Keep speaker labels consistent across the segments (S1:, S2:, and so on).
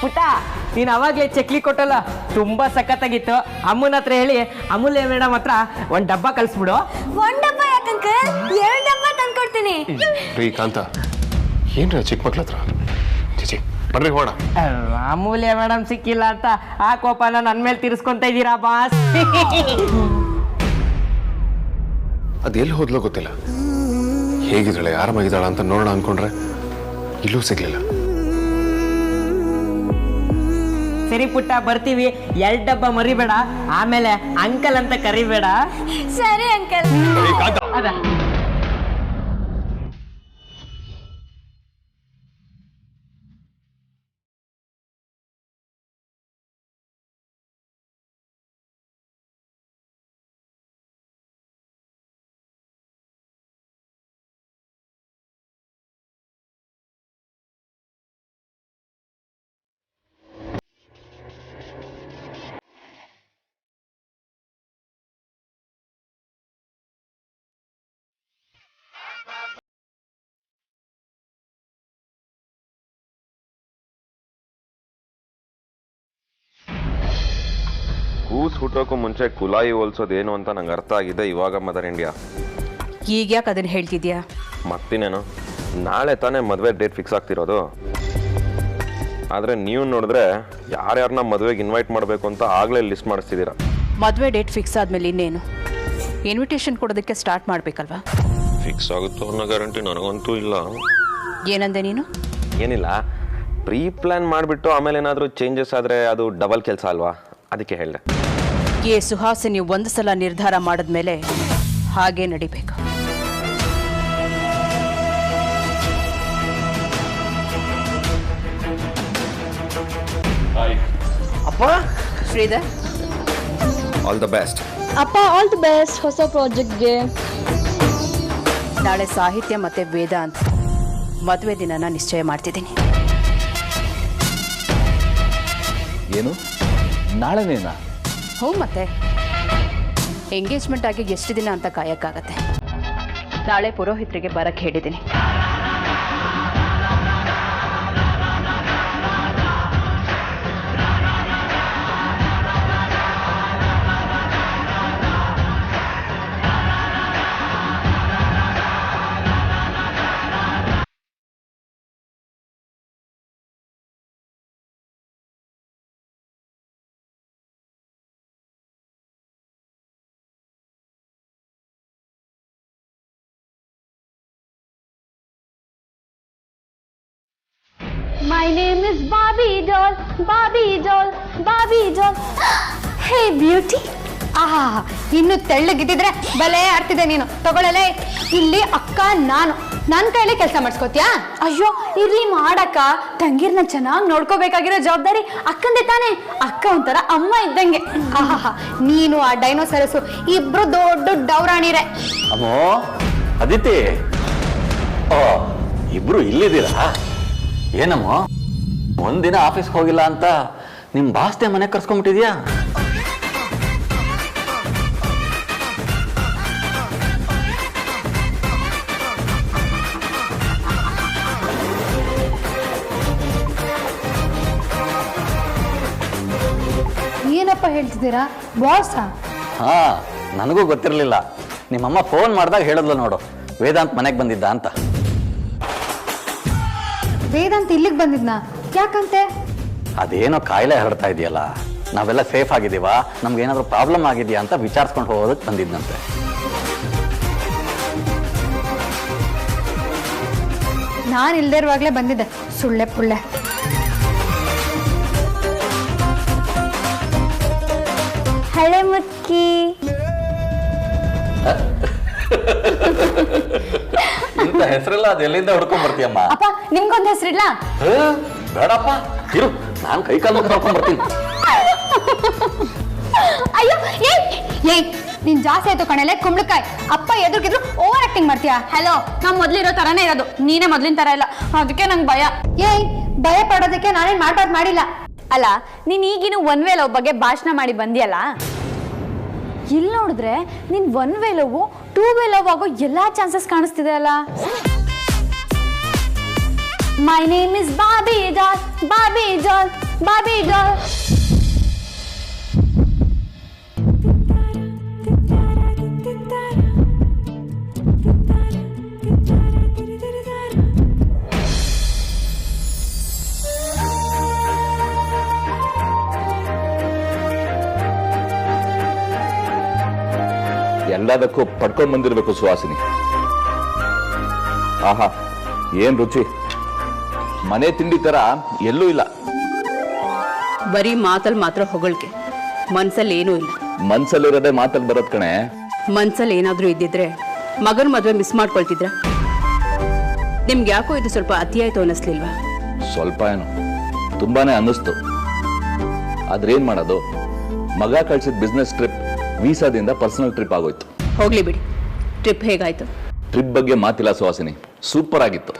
S1: ಪುಟ್ಟ ನೀನು ಅವಾಗಲೇ ಚಕ್ಲಿ ಕೊಟ್ಟಲ್ಲ ತುಂಬಾ ಸಖತ್ತಾಗಿತ್ತು. ಅಮ್ಮನ ಹತ್ರ ಹೇಳಿ ಅಮೂಲ್ಯ ಮೇಡಮ್ ಹತ್ರ ಒಂದು ಡಬ್ಬ ಕಳಿಸ್ಬಿಡು.
S2: ಒಂದು ಡಬ್ಬ ಯಾಕಂಕಲ್, 2 ಡಬ್ಬ ತಂದ್ಕೊಡ್ತೀನಿ.
S3: ಕಾಂತ ಏನ್ರ ಚಿಕ್ಕ ಮಕ್ಳ ಹತ್ರ ಚಿಚಿ ಬರ್ರಿ ಹೋಡ.
S1: ಅಮೂಲ್ಯ ಮೇಡಮ್ ಸಿಕ್ಕಿಲ್ಲ ಅಂತ ಆ ಕೋಪನ ನನ್ನ ಮೇಲೆ ತೀರಿಸ್ಕೊಂತ ಇದ್ದೀರಾ ಬಾಸ್?
S3: ಅದೆಲ್ಲಿ ಹೋದ್ಲೋ ಗೊತ್ತಿಲ್ಲ. ಹೇಗಿದ್ದಾಳೆ ಆರಾಮಾಗಿದ್ದಾಳ ಅಂತ ನೋಡೋಣ ಅನ್ಕೊಂಡ್ರೆ ಇಲ್ಲೂ ಸಿಗ್ಲಿಲ್ಲ.
S1: ಸರಿ ಪುಟ್ಟ ಬರ್ತೀವಿ, 2 ಡಬ್ಬ ಮರಿಬೇಡ, ಆಮೇಲೆ ಅಂಕಲ್ ಅಂತ ಕರಿಬೇಡ.
S2: ಸರಿ ಅಂಕಲ್.
S1: ಅದ
S4: ಕೂಸ್ ಹುಟ್ಟೋಕ್ಕೂ ಮುಂಚೆ ಕುಲಾಯಿ ಹೋಲ್ಸೋದೇನು ಅಂತ ನಂಗೆ ಅರ್ಥ ಆಗಿದೆ ಇವಾಗ ಮದರ್ ಇಂಡಿಯಾ.
S5: ಈಗ ಯಾಕೆ ಅದನ್ನು ಹೇಳ್ತಿದ್ಯಾ?
S4: ಮತ್ತಿನೇನು, ನಾಳೆ ತಾನೇ ಮದುವೆ ಡೇಟ್ ಫಿಕ್ಸ್ ಆಗ್ತಿರೋದು. ಆದರೆ ನೀವು ನೋಡಿದ್ರೆ ಯಾರ್ಯಾರನ್ನ ಮದುವೆಗೆ ಇನ್ವೈಟ್ ಮಾಡಬೇಕು ಅಂತ ಆಗಲೇ ಲಿಸ್ಟ್ ಮಾಡಿಸ್ತಿದ್ದೀರಾ.
S5: ಮದುವೆ ಡೇಟ್ ಫಿಕ್ಸ್ ಆದಮೇಲೆ ಇನ್ನೇನು, ಇನ್ವಿಟೇಷನ್ ಕೊಡೋದಕ್ಕೆ ಸ್ಟಾರ್ಟ್ ಮಾಡಬೇಕಲ್ವಾ?
S4: ಫಿಕ್ಸ್ ಆಗುತ್ತೋ ಅನ್ನೋ ಗ್ಯಾರಂಟಿ ನನಗಂತೂ ಇಲ್ಲ.
S5: ಏನಂದೆ ನೀನು?
S4: ಏನಿಲ್ಲ, ಪ್ರೀ ಪ್ಲ್ಯಾನ್ ಮಾಡಿಬಿಟ್ಟು ಆಮೇಲೆ ಏನಾದರೂ ಚೇಂಜಸ್ ಆದರೆ ಅದು ಡಬಲ್ ಕೆಲಸ ಅಲ್ವಾ, ಅದಕ್ಕೆ ಹೇಳಿದೆ.
S5: ಸುಹಾಸಿನಿ ಒಂದು ಸಲ ನಿರ್ಧಾರ ಮಾಡಿದ್ಮೇಲೆ ಹಾಗೇ ನಡಿಬೇಕು.
S1: ಅಪ್ಪ
S5: ಶ್ರೀಧರ್,
S4: ಆಲ್ ದ ಬೆಸ್ಟ್.
S2: ಅಪ್ಪ ಆಲ್ ದಿ ಬೆಸ್ಟ್ ಹೊಸ ಪ್ರಾಜೆಕ್ಟ್ಗೆ.
S5: ನಾಳೆ ಸಾಹಿತ್ಯ ಮತ್ತು ವೇದಾಂತ್ ಮದುವೆ ದಿನನ ನಿಶ್ಚಯ ಮಾಡ್ತಿದ್ದೀನಿ.
S6: ಏನು ನಾಳೆನೇನಾ?
S5: ಹ್ಞೂ, ಮತ್ತೆ ಎಂಗೇಜ್ಮೆಂಟ್ ಆಗಿ ಎಷ್ಟು ದಿನ ಅಂತ ಕಾಯಕ್ಕಾಗತ್ತೆ. ನಾಳೆ ಪುರೋಹಿತರಿಗೆ ಬರಕ್ಕೆ ಹೇಳಿದ್ದೀನಿ.
S2: My name is Barbie doll, Barbie doll, Barbie doll. Hey beauty.
S7: ಆಹಾ, ಇನ್ನು ತೆಳ್ಳಗಿದ್ದಿದ್ರೆ ಬಲೇ ಆಡ್ತಿದ್ದೆ ನೀನು. ತಗೊಳ್ಳಲೇ, ಇಲ್ಲಿ ಅಕ್ಕ ನಾನು, ನನ್ನ ಕೈಲೇ ಕೆಲಸ ಮಾಡಿಸ್ಕೋತೀಯಾ?
S2: ಅಯ್ಯೋ ಇರ್ಲಿ ಮಾಡಕ್ಕ, ತಂಗಿರ್ನ ಚೆನ್ನಾಗಿ ನೋಡ್ಕೋಬೇಕಾಗಿರೋ ಜವಾಬ್ದಾರಿ ಅಕ್ಕಂದೆ ತಾನೇ. ಅಕ್ಕ ಒಂಥರ ಅಮ್ಮ ಇದ್ದಂಗೆ.
S7: ಆಹಾ, ನೀನು ಆ ಡೈನೋಸರಸು ಇಬ್ರು ದೊಡ್ಡ ಡೌರಾಣಿರೆ.
S6: ಅಮ್ಮೋ ಅದಿತಿ, ಓ ಇಬ್ರು ಇಲ್ಲಿದ್ದೀರಾ? ಏನಮ್ಮೋ ಒಂದಿನ ಆಫೀಸ್ಗೆ ಹೋಗಿಲ್ಲ ಅಂತ ನಿಮ್ಮ ಬಾಸ್ತೆ ಮನೆ ಕರ್ಸ್ಕೊಂಡ್ಬಿಟ್ಟಿದ್ಯಾ?
S7: ಏನಪ್ಪ ಹೇಳ್ತಿದ್ದೀರಾ? ಬಾಸಾ?
S6: ಹಾ, ನನಗೂ ಗೊತ್ತಿರಲಿಲ್ಲ. ನಿಮ್ಮಮ್ಮ ಫೋನ್ ಮಾಡಿದಾಗ ಹೇಳಿದ್ಲು ನೋಡು, ವೇದಾಂತ್ ಮನೆಗೆ ಬಂದಿದ್ದ ಅಂತ.
S7: ವೇದಾಂತ್ ಇಲ್ಲಿಗೆ ಬಂದಿದ್ನಾ? ಯಾಕಂತೆ?
S6: ಅದೇನೋ ಕಾಯಿಲೆ ಹರಡ್ತಾ ಇದೆಯಲ್ಲ, ನಾವೆಲ್ಲ ಸೇಫ್ ಆಗಿದ್ದೀವಾ, ನಮ್ಗೇನಾದ್ರೂ ಪ್ರಾಬ್ಲಮ್ ಆಗಿದೆಯಾ ಅಂತ ವಿಚಾರಿಸ್ಕೊಂಡು ಹೋಗೋದಕ್ಕೆ ಬಂದಿದ್ದಂತೆ.
S7: ನಾನು ಇಲ್ದೇ ಇರುವಾಗಲೇ ಬಂದಿದ್ದೆ, ಸುಳ್ಳೆ ಪುಳ್ಳೆ.
S2: ಹಳೆ ಮುಕ್ಕಿ.
S6: ಇಂಥ ಹೆಸರೆಲ್ಲ ಅದು ಎಲ್ಲಿಂದ ಹುಡ್ಕೊಂಡ್ ಬರ್ತೀಯಮ್ಮ?
S2: ಅಪ್ಪ ನಿಮ್ಗೊಂದು ಹೆಸರಿಡ್ಲಾ?
S6: ಬೇಡಪ್ಪ, ಇರು, ನಾನು ಕೈ ಕಾಲು ಕರ್ಕೊಂಡ್ ಬರ್ತೀನಿ.
S2: ಅಯ್ಯೋ
S7: ಏಯ್, ನೀನ್ ಜಾಸ್ತಿ ಆಯ್ತು ಕಣಲೆ ಕುಂಬಳಕಾಯಿ. ಅಪ್ಪ ಎದುರ್ಗಿದ್ರು ಓವರ್ ಆಕ್ಟಿಂಗ್ ಮಾಡ್ತೀಯಾ?
S2: ಹಲೋ, ನಾವು ಮೊದ್ಲಿರೋ ತರಾನೇ ಇರೋದು, ನೀನೇ ಮೊದ್ಲಿನ ತರ ಇಲ್ಲ, ಅದಕ್ಕೆ ನಂಗೆ ಭಯ.
S7: ಏಯ್, ಭಯ ಪಡೋದಕ್ಕೆ ನಾನೇನ್ ಮಾಡಿಲ್ಲ.
S2: ಅಲ್ಲ, ನೀನ್ ಈಗಿನ ಒನ್ ವೇ ಲವ್ ಬಗ್ಗೆ ಭಾಷಣ ಮಾಡಿ ಬಂದಿಯಲ್ಲ, ಇಲ್ಲಿ ನೋಡಿದ್ರೆ ನೀನ್ one way love 2 way love ಆಗೋ ಎಲ್ಲಾ ಚಾನ್ಸಸ್ ಕಾಣಿಸ್ತಿದೆ ಅಲ್ಲ. My name is Barbie doll, Barbie doll, Barbie doll.
S8: ಎಲ್ಲದಕ್ಕೂ ಪಡ್ಕೊಂಡ್ ಬಂದಿರಬೇಕು ಸುಹಾಸಿನಿ. ಆಹಾ, ಏನ್ ರುಚಿ! ಮನೆ ತಿಂಡಿ ತರ ಎಲ್ಲೂ ಇಲ್ಲ.
S5: ಬರೀ ಮಾತಲ್ಲಿ ಮಾತ್ರ ಹೊಗಳಿಕೆ, ಮನ್ಸಲ್ಲಿ ಏನೂ ಇಲ್ಲ.
S8: ಮನ್ಸಲ್ಲಿರೋದೇ ಮಾತಲ್ಲಿ ಬರೋದ್ ಕಣೆ.
S5: ಮನ್ಸಲ್ಲಿ ಏನಾದ್ರೂ ಇದ್ದಿದ್ರೆ ಮಗನ ಮದುವೆ ಮಿಸ್ ಮಾಡ್ಕೊಳ್ತಿದ್ರ? ನಿಮ್ಗೆ ಯಾಕೋ ಇದು ಸ್ವಲ್ಪ ಅತಿಯಾಯ್ತು ಅನ್ನಿಸ್ಲಿಲ್ವಾ?
S8: ಸ್ವಲ್ಪ ಏನು, ತುಂಬಾನೇ ಅನ್ನಿಸ್ತು. ಆದ್ರೇನ್ ಮಾಡೋದು, ಮಗ ಕಳ್ಸಿದ ಬಿಸ್ನೆಸ್ ಟ್ರಿಪ್ ವೀಸಾದಿಂದ ಪರ್ಸನಲ್ ಟ್ರಿಪ್ ಆಗೋಯ್ತು.
S5: ಹೋಗ್ಲಿ ಬಿಡಿ, ಟ್ರಿಪ್ ಹೇಗಾಯ್ತು?
S8: ಟ್ರಿಪ್ ಬಗ್ಗೆ ಮಾತಿಲ್ಲ ಸುಹಾಸಿನಿ, ಸೂಪರ್ ಆಗಿತ್ತು.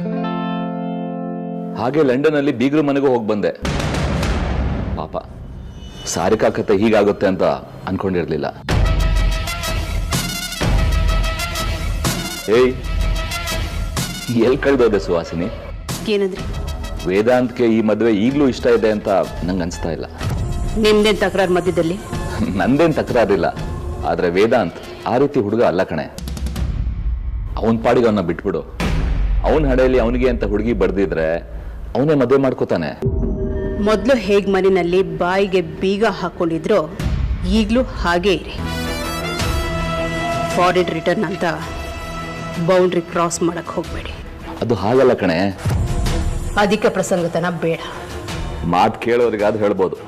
S8: ಹಾಗೆ ಲಂಡನ್ ಅಲ್ಲಿ ಬೀಗ್ರ ಮನೆಗೂ ಹೋಗಿ ಬಂದೆ. ಪಾಪ ಸಾರಿಕಾ ಕತೆ ಹೀಗಾಗುತ್ತೆ ಅಂತ ಅನ್ಕೊಂಡಿರ್ಲಿಲ್ಲ. ಏಯ್, ಎಲ್ ಕಳ್ದೋದೆ ಸುಹಾಸಿನಿ?
S5: ಏನಂದ್ರಿ?
S8: ವೇದಾಂತ್ಗೆ ಈ ಮದುವೆ ಈಗ್ಲೂ ಇಷ್ಟ ಇದೆ ಅಂತ ನಂಗೆ ಅನ್ಸ್ತಾ ಇಲ್ಲ.
S5: ನಿಮ್ದೇನ್ ತಕರಾರು ಮಧ್ಯದಲ್ಲಿ?
S8: ನಂದೇನ್ ತಕರಾರಿಲ್ಲ, ಆದ್ರೆ ವೇದಾಂತ್ ಆ ರೀತಿ ಹುಡುಗ ಅಲ್ಲ ಕಣೆ. ಅವನ್ ಪಾಡಿಗೆ ಅವನ್ನ ಬಿಟ್ಬಿಡು. ಅವನ ಹಡೆಯಲ್ಲಿ ಅವನಿಗೆ ಅಂತ ಹುಡುಗಿ ಬಡ್ದಿದ್ರೆ ಅವನೇ ಮದುವೆ ಮಾಡ್ಕೋತಾನೆ.
S5: ಮೊದಲು ಹೇಗ್ ಮನೆಯಲ್ಲಿ ಬಾಯಿಗೆ ಬೀಗ ಹಾಕೊಂಡಿದ್ರೋ ಈಗಲೂ ಹಾಗೇ ಇರಿ. ಫಾರಿನ್ ರಿಟರ್ನ್ ಅಂತ ಬೌಂಡ್ರಿ ಕ್ರಾಸ್ ಮಾಡಕ್ ಹೋಗ್ಬೇಡಿ.
S8: ಅದು ಹಾಗಲ್ಲ ಕಣೆ.
S5: ಅಧಿಕ ಪ್ರಸಂಗತನ ಬೇಡ.
S8: ಮಾತು ಕೇಳೋರಿಗಾದ್ ಹೇಳ್ಬೋದು,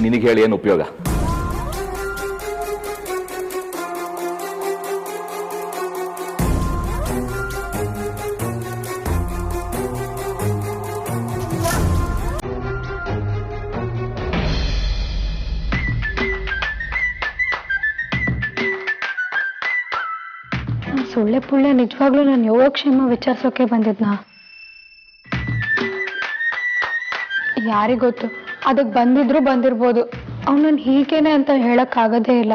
S8: ನಿನಗೆ ಹೇಳಿ ಏನು ಉಪಯೋಗ?
S7: ಸೊಳ್ಳೆ ಪುಳ್ಳೆ ನಿಜವಾಗ್ಲೂ ನಾನು ಯೋಗಕ್ಷೇಮ ವಿಚಾರಿಸೋಕೆ ಬಂದಿದ್ನಾ? ಯಾರಿಗೊತ್ತು, ಅದಕ್ಕೆ ಬಂದಿದ್ರು ಬಂದಿರ್ಬೋದು. ಅವನನ್ನು ಹೀಗೇನೆ ಅಂತ ಹೇಳಕ್ಕಾಗದೇ ಇಲ್ಲ.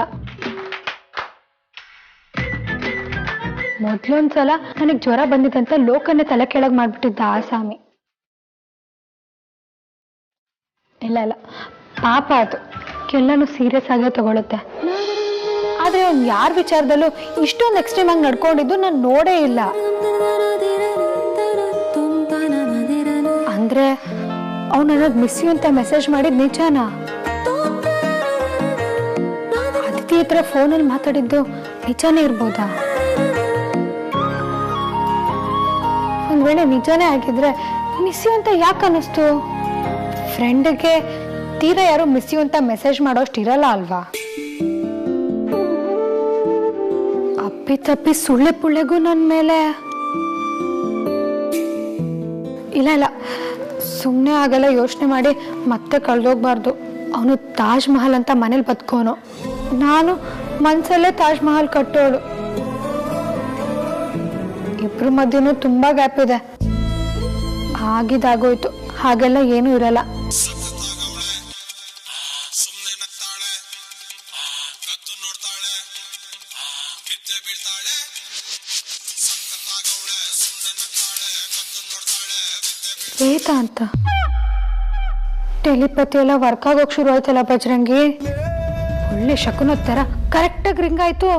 S7: ಮೊದ್ಲೊಂದ್ಸಲ ನನಗೆ ಜ್ವರ ಬಂದಿದ್ದಂತ ಲೋಕನ್ನೇ ತಲೆ ಕೆಳಗೆ ಮಾಡ್ಬಿಟ್ಟಿದ್ದ ಆಸಾಮಿ. ಇಲ್ಲ ಇಲ್ಲ, ಪಾಪ ಅದು ಎಲ್ಲನೂ ಸೀರಿಯಸ್ ಆಗೇ ತಗೊಳುತ್ತೆ. ಆದ್ರೆ ಅವ್ನು ಯಾರ ವಿಚಾರದಲ್ಲೂ ಇಷ್ಟೊಂದು ಎಕ್ಸ್ಟ್ರೀಮ್ ಆಗಿ ನಡ್ಕೊಂಡಿದ್ದು ನಾನು ನೋಡೇ ಇಲ್ಲ. ಅಂದ್ರೆ ಅವ್ನು ನನಗೆ ಮಿಸ್ ಯು ಅಂತ ಮೆಸೇಜ್ ಮಾಡಿದ್ ನಿಜಾನಾ? ಅದಿತಿ ಹತ್ರ ಫೋನಲ್ಲಿ ಮಾತಾಡಿದ್ದು ನಿಜಾನೇ ಇರ್ಬೋದಾ? ಒಂದ್ ವೇಳೆ ನಿಜಾನೇ ಆಗಿದ್ರೆ ಮಿಸ್ ಯು ಅಂತ ಯಾಕೆ ಅನ್ನಿಸ್ತು? ಫ್ರೆಂಡ್ಗೆ ತೀರಾ ಯಾರು ಮಿಸ್ ಯು ಅಂತ ಮೆಸೇಜ್ ಮಾಡೋಷ್ಟು ಇರಲ್ಲ ಅಲ್ವಾ? ಅಪ್ಪಿ ತಪ್ಪಿ ಸುಳ್ಳೆ ಪುಳ್ಳೆಗೂ ನನ್ನ ಮೇಲೆ ಇಲ್ಲ ಇಲ್ಲ, ಸುಮ್ಮನೆ ಆಗಲ್ಲ ಯೋಚನೆ ಮಾಡಿ ಮತ್ತೆ ಕಳೆದೋಗ್ಬಾರ್ದು. ಅವನು ತಾಜ್ ಮಹಲ್ ಅಂತ ಮನೇಲಿ ಬದುಕೋನು, ನಾನು ಮನ್ಸಲ್ಲೇ ತಾಜ್ ಮಹಲ್ ಕಟ್ಟೋಳು. ಇಬ್ರು ಮಧ್ಯನೂ ತುಂಬಾ ಗ್ಯಾಪ್ ಇದೆ. ಆಗಿದಾಗೋಯ್ತು, ಹಾಗೆಲ್ಲ ಏನೂ ಇರಲ್ಲ. ವೇದಾಂತ ಟೆಲಿಪತಿ ಎಲ್ಲ ವರ್ಕ್ ಆಗೋಕ್ ಶುರು ಆಯ್ತಲ್ಲ ಬಜರಂಗಿ. ಒಳ್ಳೆ ಶಕುನದ ತರ ಕರೆಕ್ಟಾಗಿ ರಿಂಗ್ ಆಯ್ತು.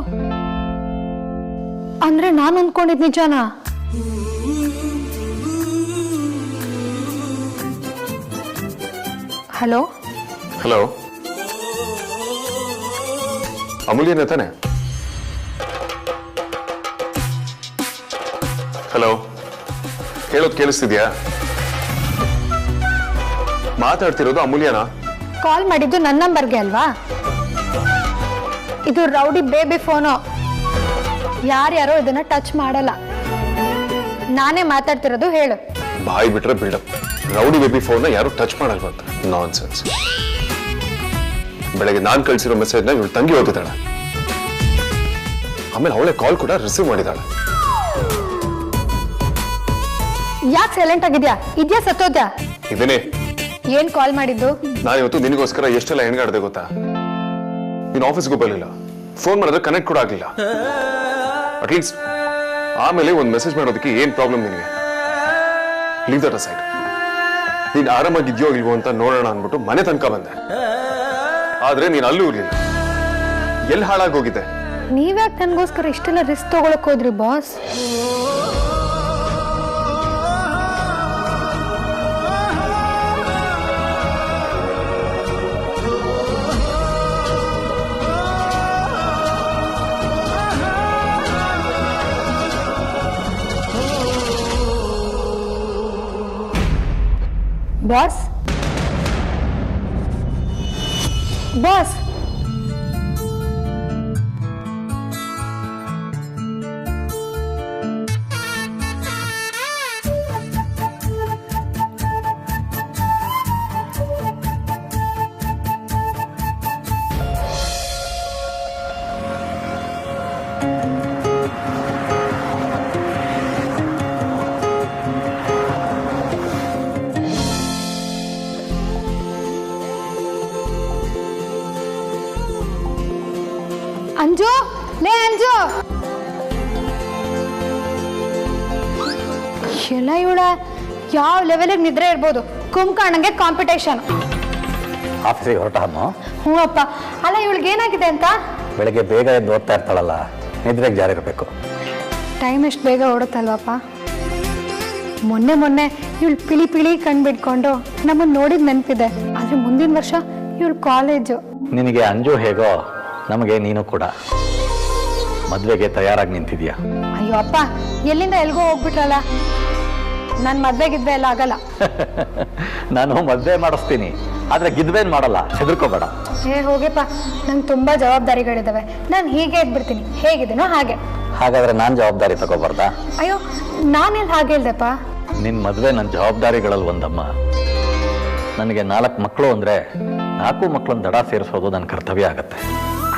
S7: ಅಂದ್ರೆ ನಾನು ಅಂದ್ಕೊಂಡಿದ್ ನಿಜಾನಾ? ಹಲೋ
S3: ಹಲೋ, ಅಮೂಲ್ಯನೇ ತಾನೆ? ಹಲೋ, ಹೇಳೋದು ಕೇಳಿಸ್ತಿದ್ಯಾ? ಮಾತಾಡ್ತಿರೋದು ಅಮೂಲ್ಯನಾ?
S7: ಕಾಲ್ ಮಾಡಿದ್ದು ನನ್ನ ನಂಬರ್ಗೆ ಅಲ್ವಾ? ಇದು ರೌಡಿ ಬೇಬಿ ಫೋನು. ಯಾರ್ಯಾರೋ ಇದನ್ನ ಟಚ್ ಮಾಡಲ್ಲ. ನಾನೇ ಮಾತಾಡ್ತಿರೋದು, ಹೇಳು.
S3: ಬಾಯಿ ಬಿಟ್ರೆ ಬಿಲ್ಡಪ್. ರೌಡಿ ಬೇಬಿ ಫೋನ್ನ ಯಾರು ಟಚ್ ಮಾಡಲ್ವಂತ. ನಾನ್ ಸೆನ್ಸ್. ಬೆಳಗ್ಗೆ ನಾನ್ ಕಳ್ಸಿರೋ ಮೆಸೇಜ್ನ ಇವಳು ತಂಗಿ ಓದಿದ್ದಾಳೆ. ಆಮೇಲೆ ಅವಳೆ ಕಾಲ್ ಕೂಡ ರಿಸೀವ್ ಮಾಡಿದಾಳೆ.
S7: ಯಾಕೆ ಸೈಲೆಂಟ್ ಆಗಿದ್ಯಾ? ಇದ್ಯಾ ಸತ್ತೋದ್ಯಾ?
S3: ಇದನ್ನೇ.
S7: ಏನ್ ಕಾಲ್ ಮಾಡಿದ್ದು?
S3: ನಾನು ಇವತ್ತು ನಿನಗೋಸ್ಕರ ಎಷ್ಟೆಲ್ಲ ಹೆಣ್ಗಾಡ್ದೆ ಗೊತ್ತಾ? ನೀನು ಆಫೀಸ್ಗೂ ಬರಲಿಲ್ಲ, ಫೋನ್ ಮಾಡಿದ್ರೆ ಕನೆಕ್ಟ್ ಕೂಡ ಆಗ್ಲಿಲ್ಲ. ಅಟ್ಲೀಸ್ಟ್ ಆಮೇಲೆ ಒಂದು ಮೆಸೇಜ್ ಮಾಡೋದಕ್ಕೆ ಏನ್ ಪ್ರಾಬ್ಲಮ್ ನಿನಗೆ? Leave that aside. ನೀನ್ ಆರಾಮಾಗಿದ್ಯೋ ಇಲ್ವೋ ಅಂತ ನೋಡೋಣ ಅಂದ್ಬಿಟ್ಟು ಮನೆ ತನಕ ಬಂದೆ. ಆದ್ರೆ ನೀನ್ ಅಲ್ಲೂ ಇರ್ಲಿಲ್ಲ. ಎಲ್ಲಿ ಹಾಳಾಗೋಗಿದೆ?
S7: ನೀವ್ಯಾಕೆ ನನಗೋಸ್ಕರ ಇಷ್ಟೆಲ್ಲ ರಿಸ್ಕ್ ತಗೊಳಕ್ ಹೋದ್ರಿ ಬಾಸ್? ಬಾಸ್ ಬಾಸ್ ಅಂಜು, ಲೇ ಅಂಜು, ಎಲ್ಲ ಇವಳ ಯಾವ ಲೆವೆಲಿಗೆ ನಿದ್ರೆ ಇರ್ಬೋದು. ಕುಂಭಕರ್ಣಂಗೆ ಕಾಂಪಿಟೇಷನ್.
S6: ಆಫೀಸಿಗೆ ಹೊರಟ ಅಮ್ಮ?
S7: ಹ್ಞೂ ಅಪ್ಪ. ಅಲ್ಲ ಇವಳಿಗೆ ಏನಾಗಿದೆ ಅಂತ?
S6: ಬೆಳಗ್ಗೆ ಬೇಗ ಎದ್ದು ಓದ್ತಾ ಇರ್ತಾಳಲ್ಲ, ನಿದ್ರೆಗೆ ಜಾರಿ ಇರಬೇಕು.
S7: ಟೈಮ್ ಎಷ್ಟು ಬೇಗ ಓಡುತ್ತಲ್ವಪ್ಪ. ಮೊನ್ನೆ ಇವಳು ಪಿಳಿ ಕಣ್ಬಿಡ್ಕೊಂಡು ನಮ್ಮನ್ನು ನೋಡಿದ ನೆನಪಿದೆ. ಆದರೆ ಮುಂದಿನ ವರ್ಷ ಇವಳು ಕಾಲೇಜು.
S6: ನಿನಗೆ ಅಂಜು ಹೇಗೋ ನಮಗೆ ನೀನು ಕೂಡ. ಮದುವೆಗೆ ತಯಾರಾಗಿ ನಿಂತಿದ್ಯಾ?
S7: ಅಯ್ಯೋ ಅಪ್ಪ, ಎಲ್ಲಿಂದ ಎಲ್ಗೋ ಹೋಗ್ಬಿಟ್ರಲ್ಲ. ನಾನು ಮದ್ವೆಗಿದ್ವೆ ಎಲ್ಲ ಆಗಲ್ಲ.
S6: ನಾನು ಮದುವೆ ಮಾಡಿಸ್ತೀನಿ, ಆದ್ರೆ ಗಿದ್ವೇನ್ ಮಾಡಲ್ಲ, ಹೆದರ್ಕೋಬೇಡ.
S7: ಹೋಗಿಪ್ಪ, ನಂಗೆ ತುಂಬಾ ಜವಾಬ್ದಾರಿಗಳಿದಾವೆ. ನಾನು ಹೀಗೆ ಇದ್ಬಿಡ್ತೀನಿ, ಹೇಗಿದ್ದೀನೋ ಹಾಗೆ.
S6: ಹಾಗಾದ್ರೆ ನಾನು ಜವಾಬ್ದಾರಿ ತಗೋಬಾರ್ದಾ?
S7: ಅಯ್ಯೋ, ನಾನೆಲ್ಲಿ ಹಾಗೆ ಹೇಳ್ದೆಪ್ಪ.
S6: ನಿನ್ನ ಮದುವೆ ನನ್ನ ಜವಾಬ್ದಾರಿಗಳಲ್ಲಿ ಒಂದಮ್ಮ. ನನಗೆ 4 ಮಕ್ಕಳು ಅಂದ್ರೆ 4 ಮಕ್ಕಳನ್ನ ದಡ ಸೇರಿಸೋದು ನನ್ನ ಕರ್ತವ್ಯ ಆಗತ್ತೆ.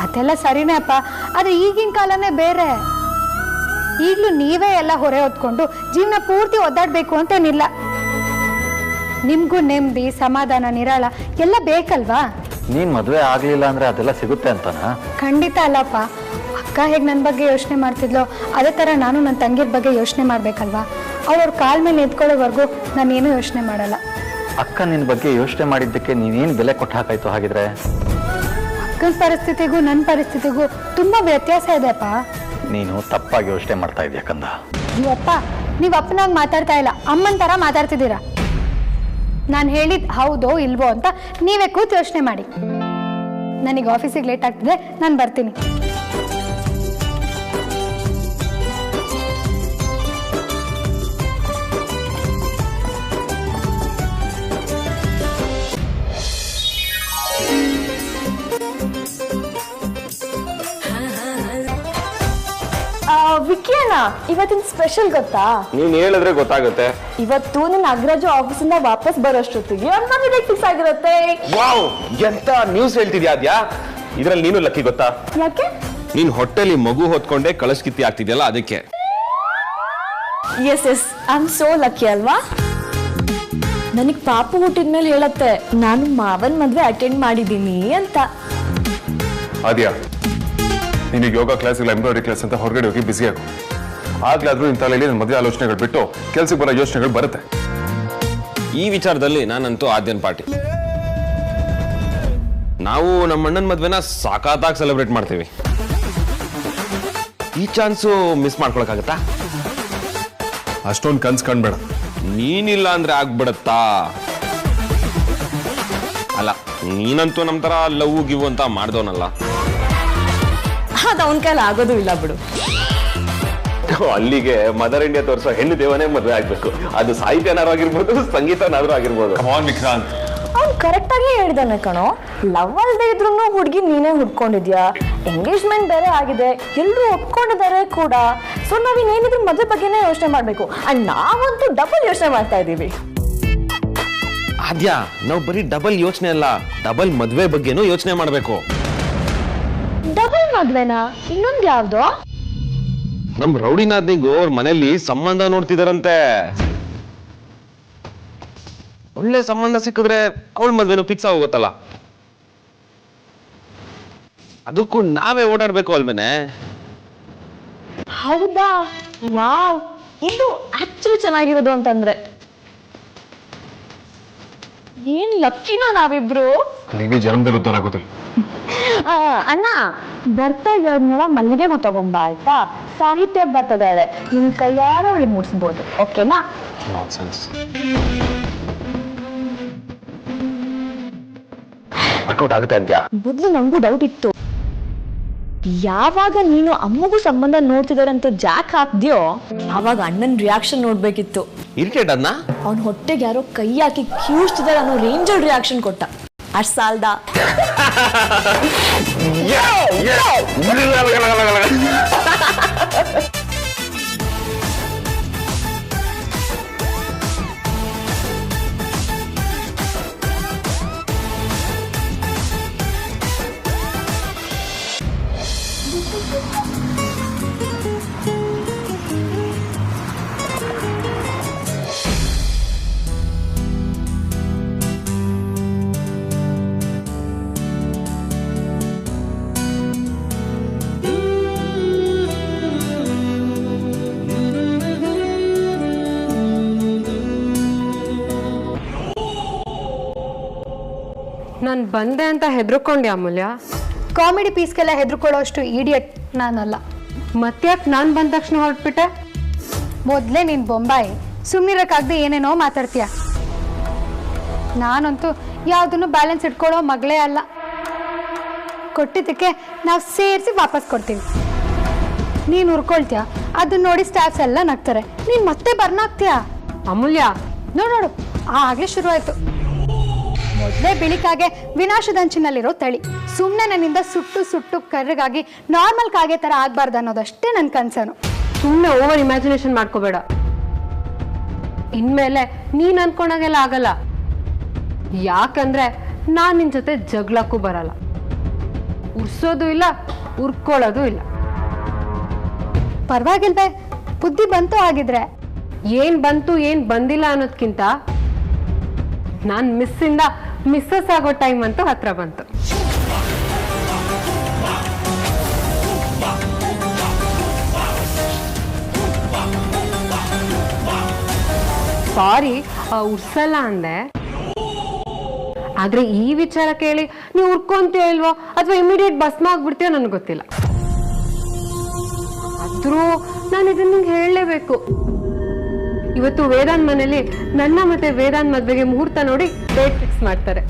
S7: ಅದೆಲ್ಲ ಸರಿನೇ ಅಪ್ಪ, ಆದ್ರೆ ಈಗಿನ ಕಾಲನೇ ಬೇರೆ. ಈಗಲೂ ನೀವೇ ಎಲ್ಲ ಹೊರೆ ಹೊತ್ಕೊಂಡು ಜೀವನ ಪೂರ್ತಿ ಒದ್ದಾಡ್ಬೇಕು ಅಂತೇನಿಲ್ಲ. ನಿಮ್ಗೂ ನೆಮ್ಮದಿ, ಸಮಾಧಾನ, ನಿರಾಳ ಎಲ್ಲ ಬೇಕಲ್ವಾ?
S6: ನೀನ್ ಮದುವೆ ಆಗ್ಲಿಲ್ಲ ಅಂದ್ರೆ ಅದೆಲ್ಲ ಸಿಗುತ್ತೆ ಅಂತನಾ?
S7: ಖಂಡಿತ ಅಲ್ಲಪ್ಪ. ಅಕ್ಕ ಹೇಗೆ ನನ್ನ ಬಗ್ಗೆ ಯೋಚನೆ ಮಾಡ್ತಿದ್ಲೋ ಅದೇ ಥರ ನಾನು ನನ್ನ ತಂಗಿರ ಬಗ್ಗೆ ಯೋಚನೆ ಮಾಡ್ಬೇಕಲ್ವಾ? ಅವ್ರ ಕಾಲ ಮೇಲೆ ಎತ್ಕೊಳ್ಳೋವರೆಗೂ ನಾನೇನು ಯೋಚನೆ ಮಾಡಲ್ಲ.
S6: ಅಕ್ಕ ನಿನ್ನ ಬಗ್ಗೆ ಯೋಚನೆ ಮಾಡಿದ್ದಕ್ಕೆ ನೀನೇನು ಬೆಲೆ ಕೊಟ್ಟು ಹಾಕಾಯ್ತು ಹಾಗಿದ್ರೆ?
S7: ಅಕ್ಕನ ಪರಿಸ್ಥಿತಿಗೂ ನನ್ನ ಪರಿಸ್ಥಿತಿಗೂ ತುಂಬಾ ವ್ಯತ್ಯಾಸ ಇದೆ ಅಪ್ಪ.
S6: ನೀನು ತಪ್ಪಾಗಿ ಯೋಚನೆ ಮಾಡ್ತಾ ಇದೀಯ ಕಂದ.
S7: ಅಪ್ಪ, ನೀವು ಅಪ್ಪನಾಗಿ ಮಾತಾಡ್ತಾ ಇಲ್ಲ, ಅಮ್ಮನ ಥರ ಮಾತಾಡ್ತಿದ್ದೀರಾ. ನಾನು ಹೇಳಿದ್ ಹೌದೋ ಇಲ್ವೋ ಅಂತ ನೀವೇ ಕೂತು ಯೋಚನೆ ಮಾಡಿ. ನನಗೆ ಆಫೀಸಿಗೆ ಲೇಟ್ ಆಗ್ತಿದೆ, ನಾನು ಬರ್ತೀನಿ.
S2: ವಿಕಿಯಣ್ಣ, ಇವತ್ತಿನ ಸ್ಪೆಷಲ್ ಗೊತ್ತಾ?
S4: ನೀನ್ ಹೇಳಿದ್ರೆ ಗೊತ್ತಾಗುತ್ತೆ.
S2: ಇವತ್ತು ನನ್ನ ಅಗ್ರಜ ಆಫೀಸಿಂದ ವಾಪಸ್ ಬರೋಷ್ಟೊತ್ತಿಗೆ ಮದುವೆ ಫಿಕ್ಸ್ ಆಗಿರುತ್ತೆ.
S4: ವಾವ್, ಎಂತ ನ್ಯೂಸ್ ಹೇಳ್ತಿದ್ಯಾ ಅದ್ಯಾ? ಇದ್ರಲ್ಲಿ ನೀನು ಲಕ್ಕಿ ಗೊತ್ತಾ?
S2: ಯಾಕೆ?
S4: ನೀನ್ ಹೊಟ್ಟೆಲಿ ಮಗು ಹೊತ್ಕೊಂಡೆ ಕಳಸ್ಕಿತ್ತಿ ಆಗ್ತಿದ್ಯಲ್ಲ ಅದಕ್ಕೆ.
S2: Yes I am so lucky ಅಲ್ವಾ? ನನಗ್ ಪಾಪು ಹುಟ್ಟಿದ್ಮೇಲೆ ಹೇಳತ್ತೆ ನಾನು ಮಾವನ್ ಮದ್ವೆ ಅಟೆಂಡ್ ಮಾಡಿದ್ದೀನಿ ಅಂತ.
S3: ಅದ್ಯಾ, ನಿನಗೆ ಯೋಗ ಕ್ಲಾಸ್ ಇಲ್ಲ ಎಂಬ್ರಾಯ್ಡರಿ ಕ್ಲಾಸ್ ಅಂತ ಹೊರಗಡೆ ಹೋಗಿ ಬಿಸಿ ಆಗು. ಆಗ್ಲಾದ್ರೂ ನಿನ್ನ ತಲೆಯಲ್ಲಿ ನನ್ನ ಮದುವೆ ಆಲೋಚನೆಗಳು ಬಿಟ್ಟು ಕೆಲ್ಸಕ್ಕೆ ಬರೋ ಯೋಚನೆಗಳು ಬರುತ್ತೆ.
S4: ಈ ವಿಚಾರದಲ್ಲಿ ನಾನಂತೂ ಆದ್ಯನ್ ಪಾರ್ಟಿ. ನಾವು ನಮ್ಮ ಅಣ್ಣನ ಮದ್ವೆನ ಸಾಕಾತಾಗಿ ಸೆಲೆಬ್ರೇಟ್ ಮಾಡ್ತೀವಿ. ಈ ಚಾನ್ಸು ಮಿಸ್ ಮಾಡ್ಕೊಳಕ್ಕಾಗತ್ತಾ?
S3: ಅಷ್ಟೊಂದು ಕನ್ಸ್ ಕಾಣ್ಬೇಡ.
S4: ನೀನಿಲ್ಲ ಅಂದ್ರೆ ಆಗ್ಬಿಡತ್ತಾ? ಅಲ್ಲ, ನೀನಂತೂ ನಮ್ ತರ ಲವ್ ಗಿವ್ ಅಂತ ಮಾಡ್ದವನಲ್ಲ.
S2: ಅದು ಅವನ ಕೈಲಿ ಆಗೋದು ಇಲ್ಲ ಬಿಡು.
S4: ಅಲ್ಲಿಗೆ ಮದರ್ ಇಂಡಿಯಾ ತೋರಿಸೋ ಹೆಣ್ಣು ದೇವನೇ ಮದುವೆ ಆಗ್ಬೇಕು. ಅದು ಸಾಹಿತ್ಯನಾದ್ರೂ ಆಗಿರ್ಬೋದು, ಸಂಗೀತನಾದ್ರೂ ಆಗಿರ್ಬೋದು.
S3: ವಿಕ್ರಾಂತ್,
S2: ಅವ್ನು ಕರೆಕ್ಟ್ ಆಗಿ ಹೇಳಿದಾನೆ ಕಣೋ. ಲವ್ ಅಲ್ದೇ ಇದ್ರು ಹುಡುಗಿ ನೀನೇ ಹುಡ್ಕೊಂಡಿದ್ಯಾ, ಎಂಗೇಜ್ಮೆಂಟ್ ಬೇರೆ ಆಗಿದೆ, ಎಲ್ಲರೂ ಒಪ್ಕೊಂಡಿದ್ದಾರೆ ಕೂಡ. ಸೊ ನಾವಿನ್ನೇನಿದ್ರು ಮದುವೆ ಬಗ್ಗೆನೇ ಯೋಚನೆ ಮಾಡ್ಬೇಕು. ಅಂಡ್ ನಾವಂತೂ ಡಬಲ್ ಯೋಚನೆ ಮಾಡ್ತಾ ಇದೀವಿ.
S4: ಆದ್ಯಾ, ನಾವು ಬರೀ ಡಬಲ್ ಯೋಚನೆ ಅಲ್ಲ, ಡಬಲ್ ಮದ್ವೆ ಬಗ್ಗೆನೂ ಯೋಚನೆ ಮಾಡ್ಬೇಕು.
S2: ಡಬಲ್ ಮದ್ವೆನಾ? ಇನ್ನೊಂದು ಯಾವ್ದು?
S4: ನಮ್ ರೌಡಿನಾದ್ನಿಗೂ ಅವ್ರ ಮನೇಲಿ ಸಂಬಂಧ ನೋಡ್ತಿದಾರಂತೆ. ಒಳ್ಳೆ ಸಂಬಂಧ ಸಿಕ್ಕಿದ್ರೆ ಅವಳ ಮದ್ವೆನೂ ಫಿಕ್ಸ್ ಆಗೋಗುತ್ತಲ್ಲ. ಅದಕ್ಕೂ ನಾವೇ ಓಡಾಡ್ಬೇಕು ಅಲ್ವೇನೆ?
S2: ಹೌದಾ? ವಾವ್, ಇದು ಆಕ್ಚುಲಿ ಚೆನ್ನಾಗಿರೋದು ಅಂತಂದ್ರೆ. ಏನ್ ಲಕ್ಕಿನ ನಾವಿಬ್ರು.
S3: ನಿಮಗೆ ಜನ್ಮದಲ್ಲಿ ಉದ್ದಾರ ಆಗೋದಿಲ್ಲ.
S2: ಅಣ್ಣ ಬರ್ತಾ ಇರೋದ್ನೆಲ್ಲ ಮಲ್ಲಿಗೆ ತಗೊಂಬ ಆಯ್ತಾ. ಸಾಹಿತ್ಯ ಬರ್ತದಾಳೆ, ನಿನ್ ಕೈಯಾರ ಅವಳಿಗೆ ಮುಡ್ಸ್ಬೋದು. ಓಕೆನಾ?
S3: ನಾನ್ಸೆನ್ಸ್. ವರ್ಕೌಟ್ ಆಗುತ್ತೆ ಅಂತ್ಯಾ?
S2: ಮೊದ್ಲು ನಂಗೂ ಡೌಟ್ ಇತ್ತು. ಯಾವಾಗ ನೀನು ಅಮ್ಮಗೂ ಸಂಬಂಧ ನೋಡ್ತಿದಾರೆ ಅಂತ ಜಾಕ್ ಹಾಕ್ದ್ಯೋ ಅವಾಗ ಅಣ್ಣನ್ ರಿಯಾಕ್ಷನ್ ನೋಡ್ಬೇಕಿತ್ತು.
S1: ಇರಿಟೇಟ್ ಅದ್ನ
S2: ಅವ್ನ ಹೊಟ್ಟೆಗೆ ಯಾರೋ ಕೈ ಹಾಕಿ ಕ್ಯೂಸ್ತಿದಾರೆ ಅನ್ನೋ ರೇಂಜಲ್ ರಿಯಾಕ್ಷನ್ ಕೊಟ್ಟ. ಅಷ್ಟ್ ಸಾಲ್ದ.
S9: ನಾನು ಬಂದೆ ಅಂತ ಹೆದರ್ಕೊಂಡೆ ಅಮೂಲ್ಯ.
S7: ಕಾಮಿಡಿ ಪೀಸ್ಗೆಲ್ಲ ಹೆದರ್ಕೊಳ್ಳೋ ಅಷ್ಟು ಇಡಿಯಟ್ ನಾನಲ್ಲ.
S9: ಮತ್ತ್ಯಾಕೆ ನಾನು ಬಂದ ತಕ್ಷಣ ಹೊರಟ್ಬಿಟ್ಟೆ?
S7: ಮೊದಲೇ ನೀನು ಬೊಂಬಾಯಿ, ಸುಮ್ಮನಿರಕ್ಕಾಗದೆ ಏನೇನೋ ಮಾತಾಡ್ತೀಯ. ನಾನಂತೂ ಯಾವುದನ್ನು ಬ್ಯಾಲೆನ್ಸ್ ಇಟ್ಕೊಳ್ಳೋ ಮಗಳೇ ಅಲ್ಲ. ಕೊಟ್ಟಿದ್ದಕ್ಕೆ ನಾವು ಸೇರಿಸಿ ವಾಪಸ್ ಕೊಡ್ತೀವಿ. ನೀನು ಉರ್ಕೊಳ್ತೀಯ, ಅದನ್ನ ನೋಡಿ ಸ್ಟಾಫ್ಸ್ ಎಲ್ಲ ನಗ್ತಾರೆ. ನೀನು ಮತ್ತೆ ಬರ್ನಾಗ್ತೀಯ.
S9: ಅಮೂಲ್ಯ
S7: ನೋಡು ಆಗಲೇ ಶುರುವಾಯಿತು. ಮೊದಲೇ ಬಿಳಿಕಾಗೆ ವಿನಾಶದಂಚಿನಲ್ಲಿರೋ ತಳಿ. ಸುಮ್ಮನೆ ನನ್ನಿಂದ ಸುಟ್ಟು ಸುಟ್ಟು ಕರ್ರಗಾಗಿ ನಾರ್ಮಲ್ ಕಾಗೆ ಥರ ಆಗಬಾರ್ದು ಅನ್ನೋದಷ್ಟೇ ನನ್ನ ಕನಸನು.
S9: ಸುಮ್ಮನೆ ಓವರ್ ಇಮ್ಯಾಜಿನೇಷನ್ ಮಾಡ್ಕೋಬೇಡ. ಇನ್ಮೇಲೆ ನೀನು ಅನ್ಕೊಂಡಾಗೆಲ್ಲ ಆಗಲ್ಲ. ಯಾಕಂದ್ರೆ ನಾನು ನಿನ್ನ ಜೊತೆ ಜಗಳಕ್ಕೂ ಬರಲ್ಲ, ಉರ್ಸೋದು ಇಲ್ಲ, ಉರ್ಕೊಳ್ಳೋದು ಇಲ್ಲ.
S7: ಪರವಾಗಿಲ್ವೇ? ಬುದ್ಧಿ ಬಂತು ಆಗಿದ್ರೆ.
S9: ಏನ್ ಬಂತು ಏನ್ ಬಂದಿಲ್ಲ ಅನ್ನೋದ್ಕಿಂತ ನಾನು ಮಿಸ್ಸಿಂದ ಮಿಸ್ಸಸ್ ಆಗೋ ಟೈಮ್ ಅಂತೂ ಹತ್ರ ಬಂತು. ಸಾರಿ, ಉರ್ಸಲ್ಲ ಅಂದೆ. ಆದ್ರೆ ಈ ವಿಚಾರ ಕೇಳಿ ನೀವು ಉರ್ಕೊಂತೀಯೋ ಇಲ್ವೋ ಅಥವಾ ಇಮಿಡಿಯೇಟ್ ಭಸ್ಮ ಆಗ್ಬಿಡ್ತೀಯೋ ನನಗೆ ಗೊತ್ತಿಲ್ಲ. ಆದ್ರೂ ನಾನು ಇದನ್ನ ನಿಂಗೆ ಹೇಳಲೇಬೇಕು. ಇವತ್ತು ವೇದಾಂತ್ ಮನೇಲಿ ನನ್ನ ಮತ್ತೆ ವೇದಾಂತ್ ಮದ್ವೆಗೆ ಮುಹೂರ್ತ ನೋಡಿ ಡೇಟ್ ಫಿಕ್ಸ್ ಮಾಡ್ತಾರೆ.